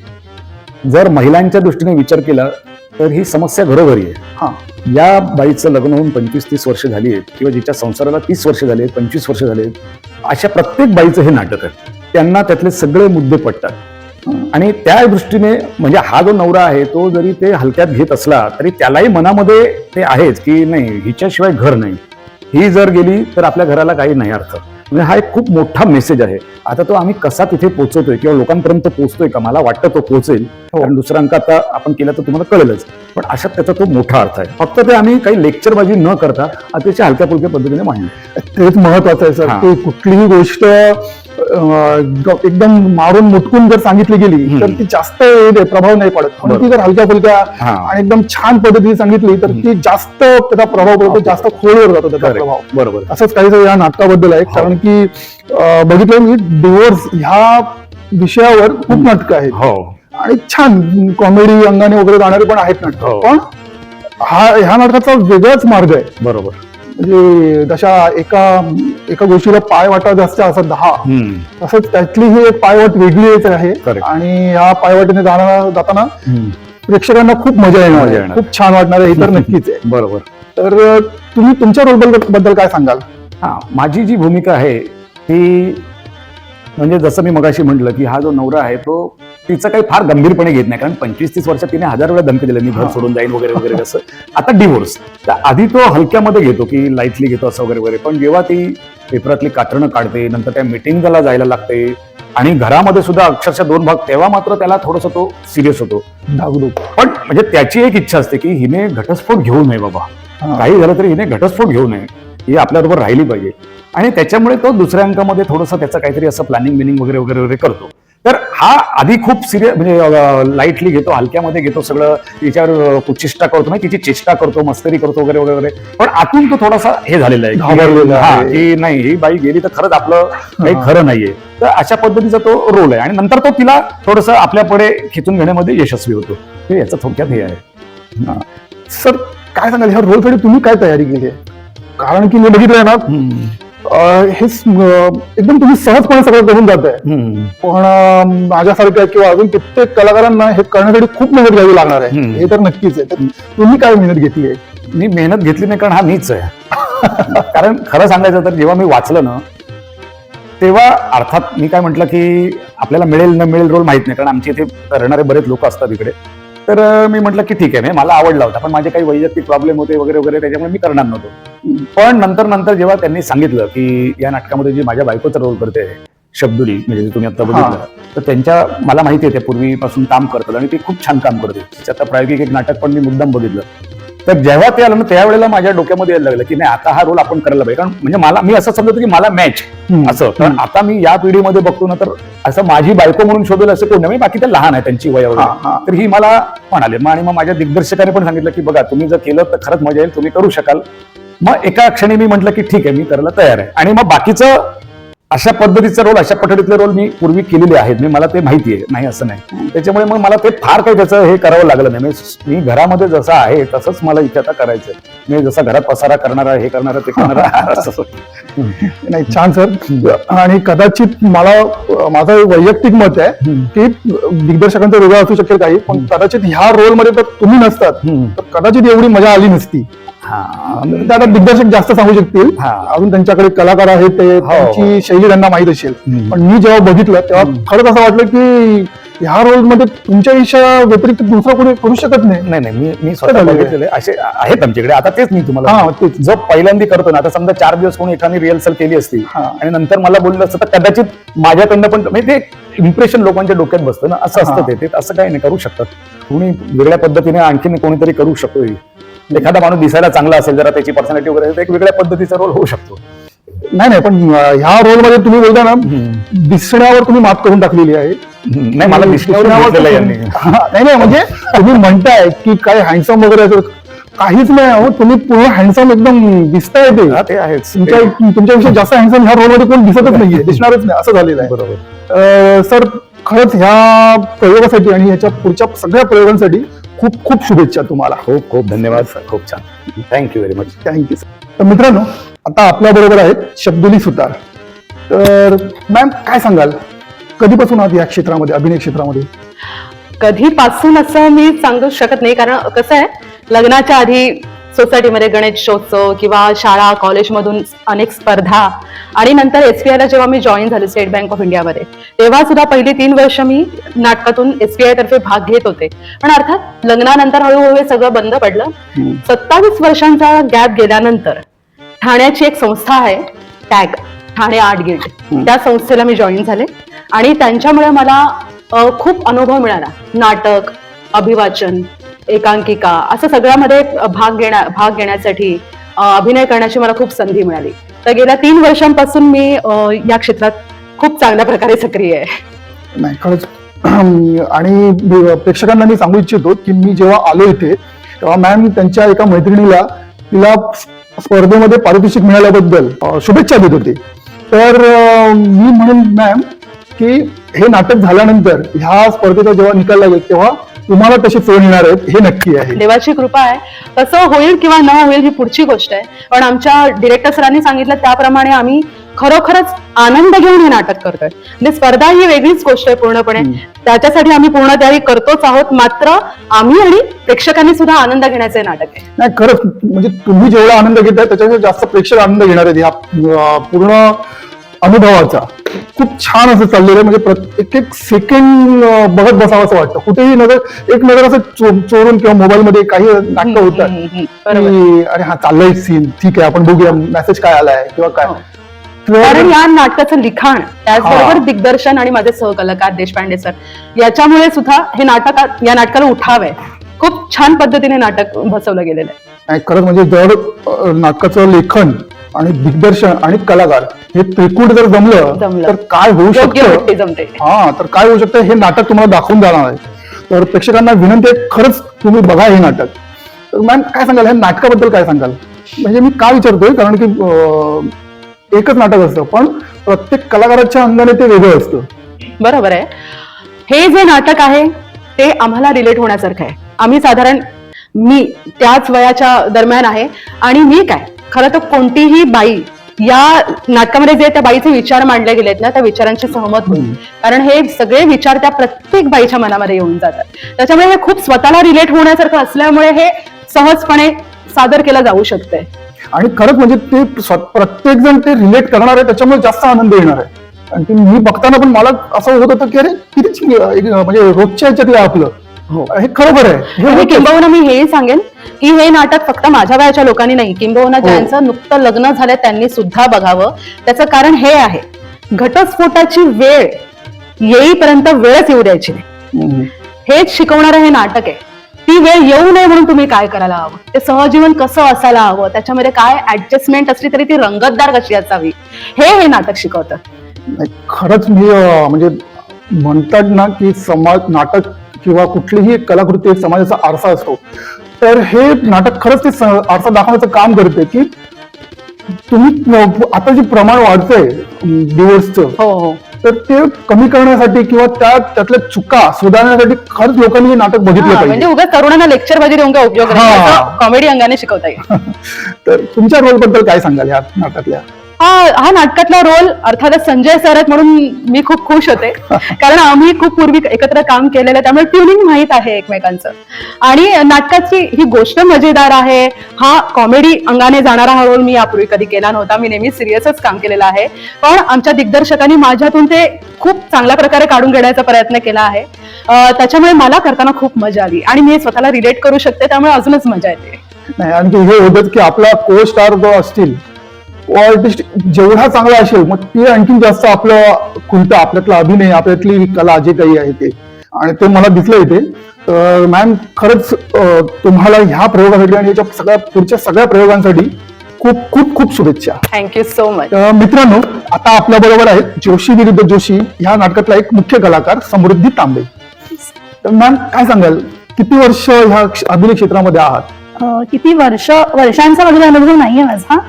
जर महिलांच्या दृष्टीने विचार केला तर ही समस्या घरोघरी आहे. या बाईचं लग्न होऊन 25-30 वर्ष झाली आहेत किंवा जिच्या संसाराला 30 वर्ष झाली आहेत, 25 वर्ष झाले आहेत, अशा प्रत्येक बाईचं हे नाटक आहे. त्यांना त्यातले सगळे मुद्दे पटतात आणि त्या दृष्टीने म्हणजे हा जो नवरा आहे तो जरी ते हलक्यात घेत असला तरी त्यालाही मनामध्ये ते आहेच की नाही हिच्याशिवाय घर नाही, ही जर गेली तर आपल्या घराला काही नाही अर्थ. म्हणजे हा एक खूप मोठा मेसेज आहे. आता तो आम्ही कसा तिथे पोहोचवतोय किंवा लोकांपर्यंत पोहोचतोय का, मला वाटतं तो पोहोचेल. कारण दुसरा अंक आता आपण केला तर तुम्हाला कळेलच, पण अशात त्याचा तो मोठा अर्थ आहे. फक्त ते आम्ही काही लेक्चरबाजी न करता अतिशय हलक्या फुलक्या पद्धतीने मांडले. तेच महत्वाचं आहे सर. ते कुठलीही गोष्ट एकदम मारून मुटकून जर सांगितली गेली तर ती जास्त प्रभाव नाही पडत. पण ती जर हलक्या फुलक्या आणि एकदम छान पद्धतीने सांगितली तर ती जास्त त्याचा प्रभाव पडतो, जास्त खोलवर जातो त्याचा प्रभाव. बरोबर. असंच काही या नाटकाबद्दल आहे. कारण की बघितलं मी डिवोर्स ह्या विषयावर खूप नाटकं आहेत आणि छान कॉमेडी अंगाने वगैरे जाणारे पण आहेत नाटकं. पण ह्या नाटकाचा वेगळाच मार्ग आहे. बरोबर. म्हणजे जशा एका गोष्टीला पायवाटा जास्त असं 10, तसंच त्यातली ही एक पायवाट वेगळी आहे. आणि ह्या पायवाटीने जाताना प्रेक्षकांना खूप मजा मजा येणार, येणार. खूप छान वाटणार आहे, हे तर नक्कीच आहे. बरोबर. तर तुम्ही तुमच्या रोल बद्दल काय सांगाल? हा, माझी जी भूमिका आहे ती म्हणजे जसं मी मगाशी म्हटलं की हा जो नवरा आहे तो तिचं काही फार गंभीरपणे घेत नाही, कारण 25-30 वर्षात तिने 1000 वेळा धमकी दिली, मी घर सोडून जाईन वगैरे वगैरे कसं. आता डिव्होर्स, तर आधी तो हलक्यामध्ये घेतो की लाईटली घेतो असं वगैरे वगैरे, पण जेव्हा ती पेपरातली कात्रणं काढते, नंतर त्या मिटिंगला जायला लागते आणि घरामध्ये सुद्धा अक्षरशः 2 भाग, तेव्हा मात्र त्याला थोडंसं तो सिरियस होतो. धाकधूक. पण म्हणजे त्याची एक इच्छा असते की हिने घटस्फोट घेऊ नये बाबा, काही झालं तरी हिने घटस्फोट घेऊ नये, ही आपल्याबरोबर राहिली पाहिजे. आणि त्याच्यामुळे तो दुसऱ्या अंकामध्ये थोडंसं त्याचं काहीतरी असं प्लॅनिंग बिनिंग वगैरे वगैरे वगैरे करतो. तर हा आधी खूप सिरियस म्हणजे लाईटली घेतो, हलक्यामध्ये घेतो सगळं, तिच्यावर कुचेष्टा करतो, नाही तिची चेष्टा करतो, मस्करी करतो वगैरे वगैरे वगैरे. पण आतून तो थोडासा हे झालेला आहे, घाबरलेला आहे. हा, की नाही ही बाई गेली तर खरंच आपलं काही खरं नाहीये. तर अशा पद्धतीचा तो रोल आहे आणि नंतर तो तिला थोडंसं आपल्यापुढे खेचून घेण्यामध्ये यशस्वी होतो. हे याचं थोडक्यात हे आहे. सर काय सांगाल, ह्या रोलसाठी तुम्ही काय तयारी केली आहे? कारण की मी बघितलंय ना, हे एकदम तुम्ही सहजपणे सगळं करून जात आहे, पण माझ्यासारख्या किंवा अजून कित्येक कलाकारांना हे करण्यासाठी खूप मेहनत घ्यावी लागणार आहे, हे तर नक्कीच आहे. तर तुम्ही काय मेहनत घेतली आहे? मी मेहनत घेतली नाही, कारण हा मीच आहे. कारण खरं सांगायचं तर जेव्हा मी वाचलं ना, तेव्हा अर्थात मी काय म्हटलं की आपल्याला मिळेल न मिळेल रोल माहित नाही, कारण आमच्या इथे करणारे बरेच लोक असतात इकडे. तर मी म्हटलं की ठीक आहे, मला आवडला होता, पण माझे काही वैयक्तिक प्रॉब्लेम होते वगैरे वगैरे, त्याच्यामुळे मी करणार नव्हतो. पण नंतर जेव्हा त्यांनी सांगितलं की या नाटकामध्ये जी माझ्या बायकोचा रोल करते शब्दुली, म्हणजे तुम्ही आता बघितलं, तर त्यांच्या मला माहिती आहे, ते पूर्वीपासून काम करतात आणि ते खूप छान काम करते. आता प्रायोगिक एक नाटक पण मी मुद्दाम बघितलं. तर जेव्हा ते आलं ना, त्यावेळेला माझ्या डोक्यामध्ये यायला लागलं की नाही, आता हा रोल आपण करायला पाहिजे. कारण म्हणजे मी असं समजतो की मला मॅच असं. तर आता मी या पिढीमध्ये बघतो ना, तर असं माझी बायको म्हणून शोधेल असं कोण नाही, बाकी ते लहान आहे त्यांची वय वगैरे. तर ही मला म्हणाले, आणि मग माझ्या दिग्दर्शकाने पण सांगितलं की बघा, तुम्ही जर केलं तर खरंच मजा येईल, तुम्ही करू शकाल. मग एका क्षणी मी म्हटलं की ठीक आहे, मी करायला तयार आहे. आणि मग बाकीचं अशा पद्धतीचा रोल, अशा पद्धतीतले रोल मी पूर्वी केलेले आहेत, मला ते माहिती आहे, नाही असं नाही. त्याच्यामुळे मग मला ते फार काही त्याचं हे करावं लागलं नाही. मी घरामध्ये जसं आहे तसंच मला इथे आता करायचंय. मी जसं घरात पसारा करणारा, हे करणारा, ते करणारा असं. नाही, छान सर. आणि कदाचित माझं वैयक्तिक मत आहे की दिग्दर्शकांचं वेगळं असू शकेल काही, पण कदाचित ह्या रोलमध्ये जर तुम्ही नसतात तर कदाचित एवढी मजा आली नसती. आता दिग्दर्शक जास्त सांगू शकतील, अजून त्यांच्याकडे कलाकार आहेत, त्यांची शैली त्यांना माहित असेल. पण मी जेव्हा बघितलं तेव्हा खरंच असं वाटलं की ह्या रोलमध्ये तुमच्या विषया व्यतिरिक्त दुसरा कोणी करू शकत नाही. नाही, मी स्वतः बघितलेले असे आहेत आमच्याकडे. आता तेच मी तुम्हाला जो पहिल्यांदा करतो ना, आता समजा 4 दिवस कोणी एखादी रिहर्सल केली असती आणि नंतर मला बोललं असतं, तर कदाचित माझ्याकडनं पण म्हणजे ते इम्प्रेशन लोकांच्या डोक्यात बसतं ना, असं असतं. ते असं काही नाही, करू शकतात कोणी वेगळ्या पद्धतीने, आणखीन कोणीतरी करू शकतो. एखादा माणूस दिसायला चांगला असेल, जरा त्याची पर्सनॅलिटी वगैरे, एक वेगळ्या पद्धतीचा रोल होऊ शकतो. नाही, पण ह्या रोलमध्ये तुम्ही बोलता ना, दिसण्यावर तुम्ही मात करून टाकलेली आहे. नाही, मला दिसण्यावर नाही, म्हणजे तुम्ही म्हणताय की काय हँडसम वगैरे असं काहीच नाही, तुम्ही पूर्ण हँडसम एकदम दिसताय. ते आहेच. तुमच्यापेक्षा जास्त हँडसम ह्या रोलमध्ये कोण दिसतच नाहीये, दिसणारच नाही, असं झालेलं आहे. बरोबर. सर, खरंच ह्या प्रयोगासाठी आणि ह्याच्या पुढच्या सगळ्या प्रयोगांसाठी खूप खूप शुभेच्छा तुम्हाला. खूप खूप धन्यवाद सर, खूप छान, thank you very much. Thank you sir. तर मित्रांनो, आता आपल्या बरोबर आहेत शब्दुली सुतार. तर मॅम, काय सांगाल, कधीपासून आहात या क्षेत्रामध्ये, अभिनय क्षेत्रामध्ये? कधीपासून असं मी सांगू शकत नाही, कारण कसं आहे, लग्नाच्या आधी सोसायटीमध्ये गणेशोत्सव किंवा शाळा कॉलेजमधून अनेक स्पर्धा, आणि नंतर SBI ला जेव्हा मी जॉईन झाले स्टेट बँक ऑफ इंडियामध्ये, तेव्हा सुद्धा पहिली 3 वर्ष मी नाटकातून SBI तर्फे भाग घेत होते. पण अर्थात लग्नानंतर हळूहळू हे सगळं बंद पडलं. 27 वर्षांचा गॅप गेल्यानंतर ठाण्याची एक संस्था आहे, टॅग, ठाणे आर्ट गिल्ड, त्या संस्थेला मी जॉईन झाले आणि त्यांच्यामुळे मला खूप अनुभव मिळाला. नाटक, अभिवाचन, एकांकिका, असं सगळ्यामध्ये भाग घेण्यासाठी, अभिनय करण्याची मला खूप संधी मिळाली. तर गेल्या 3 वर्षांपासून मी या क्षेत्रात खूप चांगल्या प्रकारे सक्रिय आहे. नाही, खरंच. आणि प्रेक्षकांना मी सांगू इच्छितो की मी जेव्हा आलो इथे तेव्हा मॅम त्यांच्या एका मैत्रिणीला, तिला स्पर्धेमध्ये पारितोषिक मिळाल्याबद्दल शुभेच्छा देत होते. तर मी म्हणून मॅम की हे नाटक झाल्यानंतर ह्या स्पर्धेचा जेव्हा निकाल लागेल तेव्हा तुम्हाला कशी फोन येणार आहेत हे नक्की आहे. देवाची कृपा आहे. कसं होईल किंवा न होईल ही पुढची गोष्ट आहे, पण आमच्या डिरेक्टर सरांनी सांगितलं त्याप्रमाणे आम्ही खरोखरच आनंद घेऊन हे नाटक करतोय. म्हणजे स्पर्धा ही वेगळीच गोष्ट आहे पूर्णपणे. त्याच्यासाठी आम्ही पूर्ण तयारी करतोच आहोत. मात्र आम्ही आणि प्रेक्षकांनी सुद्धा आनंद घेण्याचे हे नाटक आहे. नाही खरंच म्हणजे तुम्ही जेवढा आनंद घेताय त्याच्यापेक्षा जास्त प्रेक्षक आनंद घेणार आहेत ह्या पूर्ण अनुभवाचा. खूप छान असं चाललेलं आहे. म्हणजे एक एक सेकंड बघत बसावं असं वाटतं. कुठेही एक नजर असं चोरून किंवा मोबाईलमध्ये काही नाटकं होतात की अरे हा चाललंय सीन, ठीक आहे आपण बघूया मेसेज काय आलाय किंवा काय. कारण या नाटकाचं लिखाण त्याचबरोबर दिग्दर्शन आणि माझे सहकलाकार देशपांडे सर याच्यामुळे सुद्धा हे या नाटकाला उठाव आहे. खूप छान पद्धतीने नाटक बसवलं गेलेलं आहे. खरंच म्हणजे जर नाटकाचं लेखन आणि दिग्दर्शन आणि कलाकार हे त्रिकूट जर जमलं तर काय होऊ शकतं. जमते तर काय होऊ शकतं हे नाटक तुम्हाला दाखवून जाणार आहे. तर प्रेक्षकांना विनंती आहे खरंच तुम्ही बघा हे नाटक. तर मॅम काय सांगाल ह्या नाटकाबद्दल काय सांगाल. म्हणजे मी का विचारतोय कारण की एकच नाटक असतं पण प्रत्येक कलाकाराच्या अंगाने ते वेगळं असतं. बरोबर आहे. हे जे नाटक आहे ते आम्हाला रिलेट होण्यासारखं आहे. आम्ही साधारण मी त्याच वयाच्या दरम्यान आहे आणि मी काय खरं तर कोणतीही बाई या नाटकामध्ये जे त्या बाईचे विचार मांडले गेलेत ना त्या विचारांशी सहमत होईल. कारण हे सगळे विचार त्या प्रत्येक बाईच्या मनामध्ये येऊन जातात. त्याच्यामुळे हे खूप स्वतःला रिलेट होण्यासारखं असल्यामुळे हे सहजपणे सादर केलं जाऊ शकतंय. आणि खरंच म्हणजे ते प्रत्येक जण ते रिलेट करणार आहे त्याच्यामुळे जास्त आनंद येणार आहे. आणि ते मी बघताना पण मला असं होत होतं की अरे किती म्हणजे रोजच्या ह्याच्यातलं आपलं हे खरोखर आहे. किंबहुना मी हेही सांगेन की हे नाटक फक्त माझ्या वयाच्या लोकांनी नाही किंबहुना ज्यांचं नुकतं लग्न झालं त्यांनी सुद्धा बघावं. त्याचं कारण हे आहे घटस्फोटाची वेळ येईपर्यंत वेळच येऊ द्यायची नाही. हेच शिकवणारं हे नाटक आहे. ती वेळ येऊ नये म्हणून तुम्ही काय करायला हवं, ते सहजीवन कसं असायला हवं, त्याच्यामध्ये काय ऍडजस्टमेंट असली तरी ती रंगतदार कशी असावी हे नाटक शिकवतं. खरंच मी म्हणजे म्हणतात ना की समाज नाटक किंवा कुठलीही कलाकृती एक समाजाचा आरसा असतो. तर हे नाटक खरंच ते आरसा दाखवण्याचं काम करते की तुम्ही आता जे प्रमाण वाढतंय डिवोर्सचं तर ते कमी करण्यासाठी किंवा त्यातल्या चुका सुधारण्यासाठी खरंच लोकांनी हे नाटक बघितलं पाहिजे. म्हणजे उगाच तरुणांना लेक्चर बाजी देऊन काय उपयोग नाही, कॉमेडी अंगाने शिकवता येईल. तर तुमच्या रोल बद्दल काय सांगाल या नाटकातल्या. हा नाटकातला रोल अर्थातच संजय सर आहेत म्हणून मी खूप खुश होते. कारण आम्ही खूप पूर्वी एकत्र काम केलेलं आहे त्यामुळे ट्युनिंग माहीत आहे एकमेकांचं. आणि नाटकाची ही गोष्ट मजेदार आहे. हा कॉमेडी अंगाने जाणारा हा रोल मी यापूर्वी कधी केला नव्हता. मी नेहमी सिरियसच काम केलेलं आहे. पण आमच्या दिग्दर्शकांनी माझ्यातून ते खूप चांगल्या प्रकारे काढून घेण्याचा प्रयत्न केला आहे. त्याच्यामुळे मला करताना खूप मजा आली आणि मी स्वतःला रिलेट करू शकते त्यामुळे अजूनच मजा येते. नाही आणखी हे होतच की आपला को स्टार जो असतील आर्टिस्ट जेवढा चांगला असेल मग ते आणखीन जास्त आपलं खुलतं आपल्यातला अभिनय आपल्यातली कला जे काही आहे ते आणि ते मला दिसलं इथे. तर मॅम खरंच तुम्हाला ह्या प्रयोगासाठी आणि याच्या सगळ्या पुढच्या सगळ्या प्रयोगांसाठी खूप खूप खूप शुभेच्छा. Thank you so much. मित्रांनो आता आपल्या बरोबर आहे जोशी विरुद्ध जोशी ह्या नाटकातला एक मुख्य कलाकार समृद्धी तांबे. तर मॅम काय सांगाल किती वर्ष ह्या अभिनय क्षेत्रामध्ये आहात. किती वर्षांचा वगैरे अनुभव नाहीये माझा.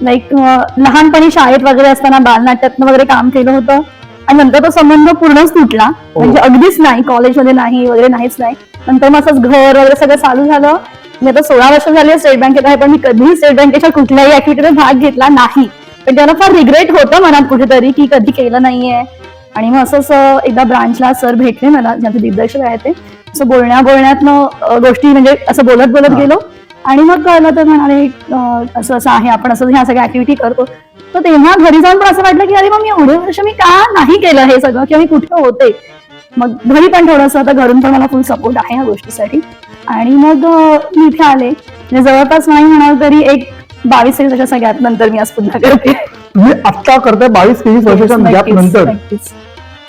लाईक लहानपणी शाळेत वगैरे असताना बालनाट्यातनं वगैरे काम केलं होतं आणि नंतर तो संबंध पूर्णच तुटला. म्हणजे अगदीच नाही, कॉलेजमध्ये नाही वगैरे नाहीच नाही. नंतर मग असंच घर वगैरे सगळं चालू झालं. मी आता 16 वर्ष झाली स्टेट बँकेत आहे पण मी कधीही स्टेट बँकेच्या कुठल्याही ऍक्टिव्हिटीमध्ये भाग घेतला नाही. पण त्याला फार रिग्रेट होतं मनात कुठेतरी की कधी केलं नाहीये. आणि मग असंच एकदा ब्रांचला सर भेटले मला ज्यांचे दिग्दर्शक आहे ते. असं बोलण्यातनं गोष्टी म्हणजे असं बोलत गेलो आणि मग कळलं तर म्हणाले असं असं आहे आपण असं ह्या सगळ्या ऍक्टिव्हिटी करतो. तर तेव्हा घरी जाऊन पण असं वाटलं की अरे मग मी एवढे वर्ष मी का नाही केलं हे सगळं किंवा मी कुठे होते. मग घरी पण थोडंसं आता घरून पण मला फुल सपोर्ट आहे या गोष्टीसाठी. आणि मग मी इथे आले जवळपास नाही म्हणाल तरी एक 22-23 वर्षाच्या गॅप नंतर मी आज पुन्हा करते. तुम्ही आत्ता करताय 22-23 वर्षाच्या गॅप नंतर.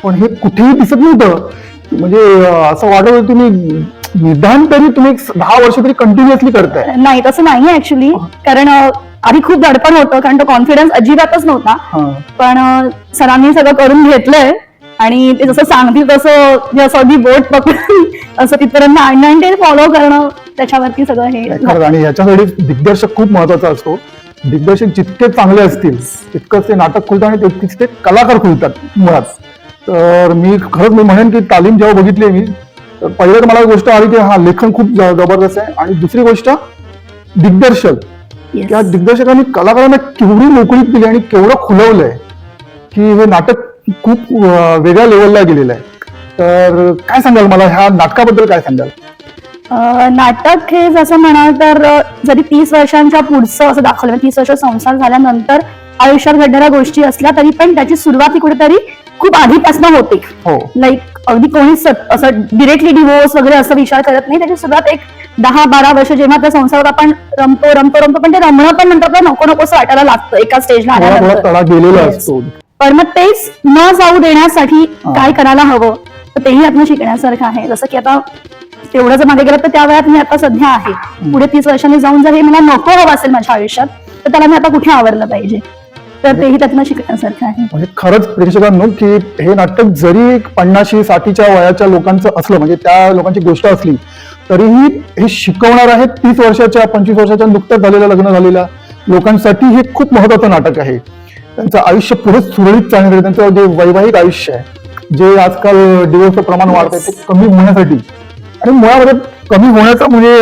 पण हे कुठेही दिसत नव्हतं. म्हणजे असं वाटत होतं तुम्ही निदान तरी तुम्ही 10 वर्ष तरी कंटिन्युअसली करताय. नाही तसं नाहीये ऍक्च्युली. कारण आधी खूप दडपण होतं कारण तो कॉन्फिडन्स अजिबातच नव्हता. पण सरांनी सगळं करून घेतलंय आणि ते जसं सांगतील तसं असं अगदी बोट पकडून असं तिथपर्यंत आणणं आणि ते फॉलो करणं त्याच्यावरती सगळं हे. आणि याच्यासाठी दिग्दर्शक खूप महत्वाचा असतो. दिग्दर्शक जितके चांगले असतील तितकंच ते नाटक खुलतं आणि तितकेच ते कलाकार खुलतात मुळात. तर मी म्हणेन की तालीम जेव्हा बघितली मी तर पहिलं तर मला गोष्ट आली की हा लेखन खूप जबरदस्त आहे आणि दुसरी गोष्ट दिग्दर्शक. त्या दिग्दर्शकांनी कलाकारांना केवढी मोकळीक दिली आणि केवढं खुलवलंय की हे नाटक खूप वेगळ्या लेवलला गेलेलं आहे. तर काय सांगाल मला ह्या नाटकाबद्दल काय सांगाल? नाटक हे जसं म्हणाल तर जरी 30 वर्षांच्या पुढचं असं दाखवलं, 30 वर्ष संसार झाल्यानंतर आयुष्यात घडणाऱ्या गोष्टी असल्या तरी पण त्याची सुरुवात ही कुठेतरी खूप आधीपासून होते. हो. लाईक अगदी कोणी असं डिरेक्टली डिवोर्स वगैरे असं विचार करत नाही. त्याची सुरुवात एक 10-12 वर्ष जेव्हा त्या संसारात आपण रमतो पण ते रमणं पण नंतर आपल्याला नको असं वाटायला लागतं एका स्टेजला थोडा आल्यानंतर. तडा गेलेला Yes. असतो. पण मग तेच न जाऊ देण्यासाठी काय करायला हवं तर तेही यातनं शिकण्यासारखं आहे. जसं की आता तेवढं जर मागे गेलं तर त्या वयात मी आता सध्या आहे. पुढे 30 वर्षांनी जाऊन जर हे मला नको हवं असेल माझ्या आयुष्यात तर त्याला मी आता कुठे आवरलं पाहिजे, तर तेही त्यातनं शिकण्यासारखं आहे. म्हणजे खरंच प्रेक्षकांनो की हे नाटक जरी 50-60च्या वयाच्या लोकांचं असलं, म्हणजे त्या लोकांची गोष्ट असली तरीही हे शिकवणार आहे 30 वर्षाच्या 25 वर्षाच्या नुकत्याच झालेल्या लग्न झालेल्या लोकांसाठी हे खूप महत्वाचं नाटक आहे. त्यांचं आयुष्य पुढे सुरळीत चालण्यासाठी, त्यांचं जे वैवाहिक आयुष्य आहे, जे आजकाल डिवोर्सचं प्रमाण वाढत आहे ते कमी होण्यासाठी, आणि मुळामध्ये कमी होण्याचं म्हणजे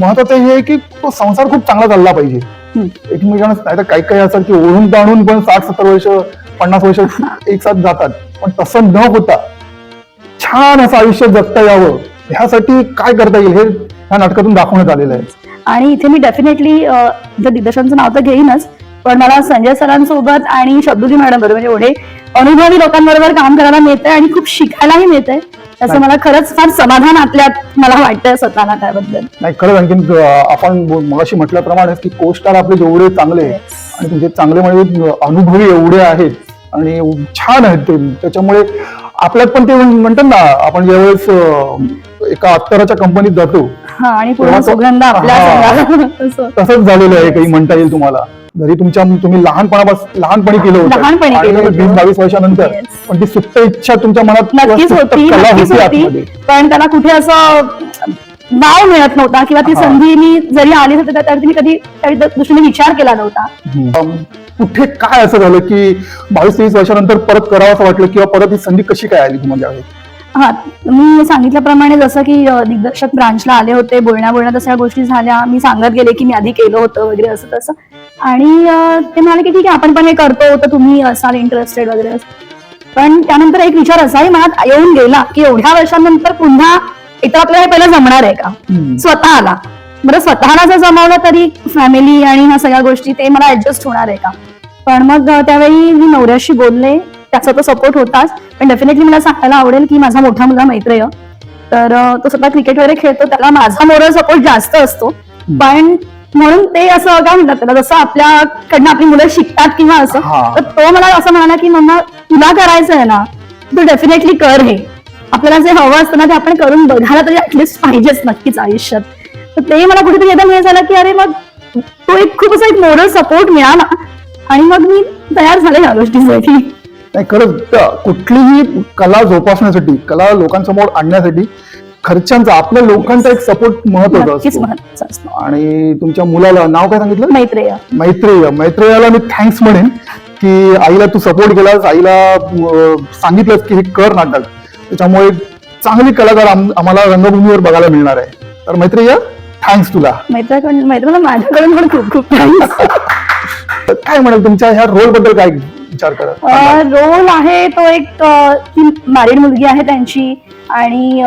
महत्वाचं हे आहे की तो संसार खूप चांगला चालला पाहिजे. एकमेकांना नाही तर काही काही असं की ओढून ताणून पण 60-70 वर्ष 50 वर्ष एक साथ जातात, पण तसं न होता छान असं आयुष्य जगता यावं ह्यासाठी काय करता येईल हे ह्या नाटकातून दाखवण्यात आलेलं आहे. आणि इथे मी डेफिनेटली दिग्दर्शकांचं नाव तर घेईनच, पण मला संजय सरांसोबत आणि शब्दुली मॅडम बरोबर म्हणजे एवढे अनुभवी लोकांबरोबर काम करायला मिळतंय आणि खूप शिकायलाही मिळतंय. त्याचं मला खरंच फार समाधान आतल्यात मला वाटतंय स्वतःला त्याबद्दल. नाही खरंच, आणखीन आपण मगाशी म्हटल्याप्रमाणे की कोस्टार आपले जेवढे चांगले आणि तुमचे चांगले म्हणजे अनुभवी एवढे आहेत आणि छान आहेत ते, त्याच्यामुळे आपल्यात पण ते म्हणतात ना, आपण ज्यावेळेस एका अत्तराच्या कंपनीत जातो आणि पूर्ण सुगंध आपल्या संघाला तसंच झालेलं आहे काही म्हणता येईल तुम्हाला. जरी तुम्ही लहानपणी केलं लहानपणी केलं होतं होतं. 20-22 वर्षानंतर, Yes. पण ती सुप्त इच्छा तुमच्या मनात नक्कीच सुप्त होती कला नक्कीच होती होती, आतमध्ये. पण त्याला कुठे असं वाव मिळत नव्हता किंवा ती संधी मी जरी आली होती तर मी कधी त्या दृष्टीने विचार केला नव्हता. कुठे काय असं झालं की 22-23 वर्षानंतर परत करावं असं वाटलं, किंवा परत ही संधी कशी काय आली तुम्हाला? हा, मी सांगितल्याप्रमाणे जसं की दिग्दर्शक ब्रांचला आले होते, बोलण्या तशा गोष्टी झाल्या, मी सांगत गेले की मी आधी केलं होतं वगैरे असं तसं, आणि ते म्हणाले की ठीक आहे आपण पण हे करतो तर तुम्ही असाल इंटरेस्टेड वगैरे. पण त्यानंतर एक विचार असाही मनात येऊन गेला की एवढ्या वर्षांनंतर पुन्हा इथं आपल्याला हे पहिलं जमणार आहे का स्वतःला? बरं, स्वतःला जर जमवलं तरी फॅमिली आणि ह्या सगळ्या गोष्टी ते मला ऍडजस्ट होणार आहे का? पण मग त्यावेळी मी नवऱ्याशी बोलले, त्याचा तो सपोर्ट होताच, पण डेफिनेटली मला सांगायला आवडेल की माझा मोठा मुलगा मैत्रेय, तर तो स्वतः क्रिकेट वगैरे खेळतो, त्याला माझा मोरल सपोर्ट जास्त असतो. पण म्हणून ते असं काय म्हणतात त्याला, जसं आपल्याकडनं आपली मुलं शिकतात किंवा असं, तर तो मला असं म्हणाला की मम्मा तुला करायचं आहे ना, तू डेफिनेटली कर, हे आपल्याला जे हवं असतं ना ते आपण करून बघायला तरी ऍटलिस्ट पाहिजेच नक्कीच आयुष्यात. तर ते मला कुठेतरी एकदा मिळत झालं की अरे मग तो एक खूप असा एक मोरल सपोर्ट मिळाला आणि मग मी तयार झाले या गोष्टीसाठी. नाही खरंच, कुठलीही कला जोपासण्यासाठी, कला लोकांसमोर आणण्यासाठी खर्चांचा, आपल्या लोकांचा एक सपोर्ट महत्वाचा असतो. आणि तुमच्या मुलाला नाव काय सांगितलं? मैत्रेयाला मी थँक्स म्हणेन की आईला तू सपोर्ट केलास, आईला सांगितलंस की हे कर नाटक, त्याच्यामुळे चांगली कलाकार आम्हाला रंगभूमीवर बघायला मिळणार आहे. तर मैत्रेया, थँक्स तुला. मैत्रीला माझ्याकडून पण खूप खूप थँक्स. काय म्हणाल तुमच्या ह्या रोल बद्दल काय विचार करा? रोल आहे तो एक मॅरिड मुलगी आहे त्यांची, आणि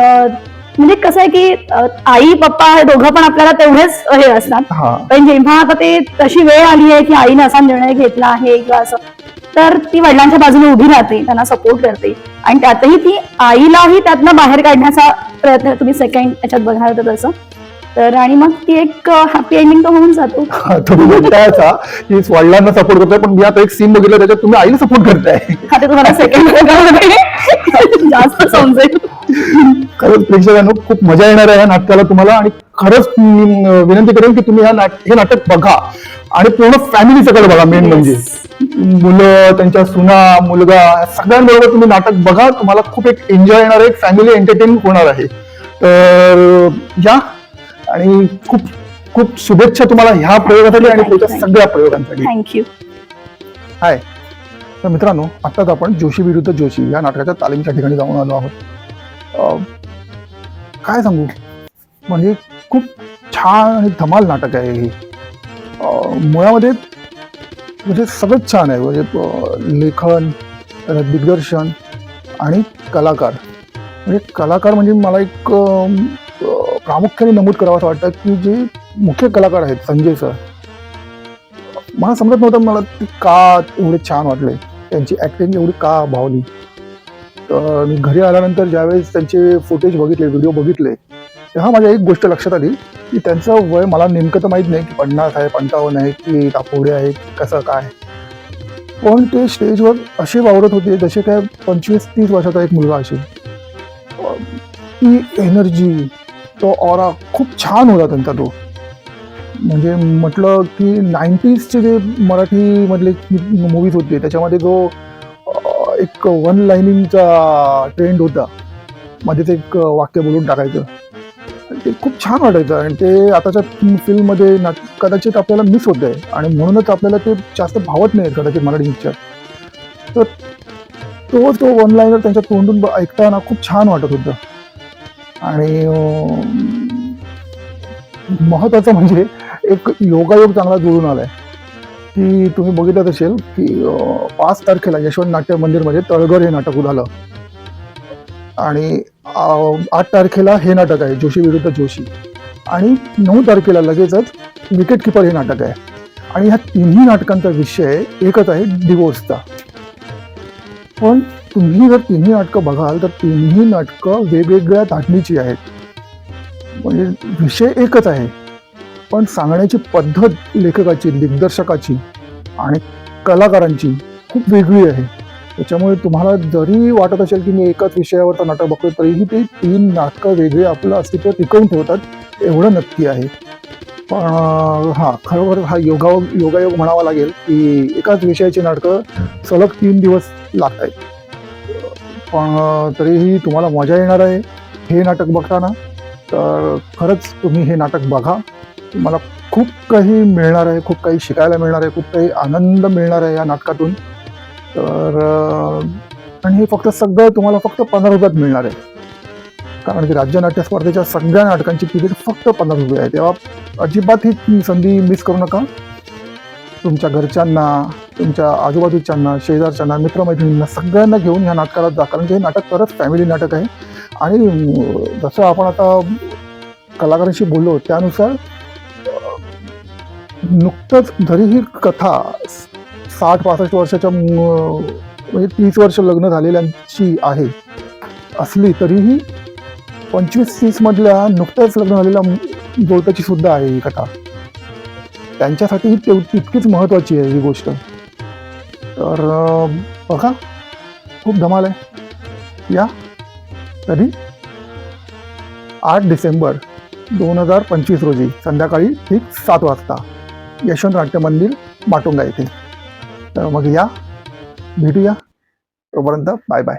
म्हणजे कसं आहे की आई पप्पा हे दोघं पण आपल्याला तेवढेच हे असतात, पण जेव्हा आता ते तशी वेळ आली आहे की आईने असा निर्णय घेतला आहे किंवा असं, तर ती वडिलांच्या बाजूने उभी राहते, त्यांना सपोर्ट करते, आणि त्यातही ती आईलाही त्यातनं बाहेर काढण्याचा प्रयत्न तुम्ही सेकंड याच्यात बघाल तर तसं. तर आणि मग ती एक हॅपी एंडिंग तो होऊन जातो. तुम्ही म्हणताय की वडिलांना सपोर्ट करताय, पण मी आता एक सीन बघितलं त्याच्यात तुम्ही आईला सपोर्ट करताय. आता तुम्हाला सेकंड जास्त समजेल. खरंच प्रेक्षकांनो खूप मजा येणार आहे या नाटकाला तुम्हाला, आणि खरंच मी विनंती करेन की तुम्ही हे नाटक बघा आणि पूर्ण फॅमिली सगळं बघा. मेन म्हणजे मुलं, त्यांच्या सुना, मुलगा सगळ्यांबरोबर तुम्ही नाटक बघा, तुम्हाला खूप एक एन्जॉय येणार आहे, एक फॅमिली एंटरटेन होणार आहे. तर या, आणि खूप खूप शुभेच्छा तुम्हाला ह्या प्रयोगासाठी आणि त्याच्या सगळ्या प्रयोगांसाठी. थँक्यू. हाय, तर मित्रांनो, आताच आपण जोशी विरुद्ध जोशी या नाटकाच्या तालीमच्या ठिकाणी जाऊन आलो आहोत. काय सांगू, म्हणजे खूप छान आणि धमाल नाटक आहे हे. मुळामध्ये म्हणजे सगळंच छान आहे. म्हणजे लेखन, दिग्दर्शन आणि कलाकार. म्हणजे कलाकार म्हणजे मला एक प्रामुख्याने नमूद करावं असं वाटतं की जे मुख्य कलाकार आहेत संजय सर, मला समजत नव्हतं मला ते का एवढे छान वाटले, त्यांची ॲक्टिंग एवढी का भावली. तर मी घरी आल्यानंतर ज्यावेळेस त्यांचे फुटेज बघितले, व्हिडिओ बघितले, तेव्हा माझ्या एक गोष्ट लक्षात आली की त्यांचं वय मला नेमकं तर माहीत नाही की 50 आहे, 55 आहे की पुढे आहे, कसं काय. पण ते स्टेजवर असे वावरत होते जसे काय 25-30 वर्षाचा एक मुलगा असेल. ती एनर्जी, तो ऑरा खूप छान होता त्यांचा तो. म्हणजे म्हटलं की 90sचे जे मराठीमधले मूवीज होते त्याच्यामध्ये जो एक वन लाईनिंगचा ट्रेंड होता, मध्येच एक वाक्य बोलून टाकायचं, ते खूप छान वाटायचं. आणि ते आताच्या फिल्ममध्ये कदाचित आपल्याला मिस होत आहे आणि म्हणूनच आपल्याला ते जास्त भावत नाही कदाचित मराठी पिक्चर. तर तो वन लाईनर त्यांच्या तोंडून ऐकताना खूप छान वाटत होतं. आणि महत्त्वाचं म्हणजे एक योगायोग चांगला जुळून आलाय की तुम्ही बघितलं असेल की 5 तारखेला यशवंत नाट्य मंदिरमध्ये तळघर हे नाटक उदालं आणि 8 तारखेला हे नाटक आहे जोशी विरुद्ध जोशी आणि 9 तारखेला लगेचच विकेट किपर हे नाटक आहे. आणि ह्या तिन्ही नाटकांचा विषय एकच आहे, डिवोर्सचा. पण तुम्ही जर तिन्ही नाटकं बघाल तर तिन्ही नाटकं वेगवेगळ्या धाटणीची आहेत. म्हणजे विषय एकच आहे पण सांगण्याची पद्धत लेखकाची, दिग्दर्शकाची आणि कलाकारांची खूप वेगळी आहे. त्याच्यामुळे तुम्हाला जरी वाटत असेल की मी एकाच विषयावरचं नाटक बघतोय तरीही ते 3 नाटकं वेगळी आपलं अस्तित्व टिकवून ठेवतात एवढं नक्की आहे. पण खरोखर हा योगायोग म्हणावा लागेल की एकाच विषयाची नाटकं सलग 3 दिवस लागत आहेत. पण तरीही तुम्हाला मजा येणार आहे हे नाटक बघताना. तर खरंच तुम्ही हे नाटक बघा, तुम्हाला खूप काही मिळणार आहे, खूप काही शिकायला मिळणार आहे, खूप काही आनंद मिळणार आहे या नाटकातून. तर आणि हे सगळं तुम्हाला फक्त 15 रुपयात मिळणार आहे. कारण की राज्य नाट्य स्पर्धेच्या सगळ्या नाटकांची तिकीट फक्त 15 रुपये आहे. तेव्हा अजिबात ही संधी मिस करू नका. तुमच्या घरच्यांना, तुमच्या आजूबाजूच्यांना, शेजारच्यांना, मित्रमैत्रिणींना सगळ्यांना घेऊन ह्या नाटकाला जा. कारण की हे नाटक खरंच फॅमिली नाटक आहे. आणि जसं आपण आता कलाकारांशी बोललो त्यानुसार नुकतंच जरी ही कथा 60-65 वर्षाच्या म्हणजे 30 वर्ष लग्न झालेल्यांची आहे असली तरीही 25-30 मधल्या नुकत्याच लग्न झालेल्या जोडप्याची सुद्धा आहे ही कथा. त्यांच्यासाठी ही तितकीच महत्त्वाची आहे ही गोष्ट. तर बघा, खूप धमाल आहे. या कधी 8 डिसेंबर 2025 रोजी संध्याकाळी ठीक 7 वाजता यशवंत नाट्य मंदिर माटुंगा येथे. तर मग या, भेटूया. तोपर्यंत बाय बाय.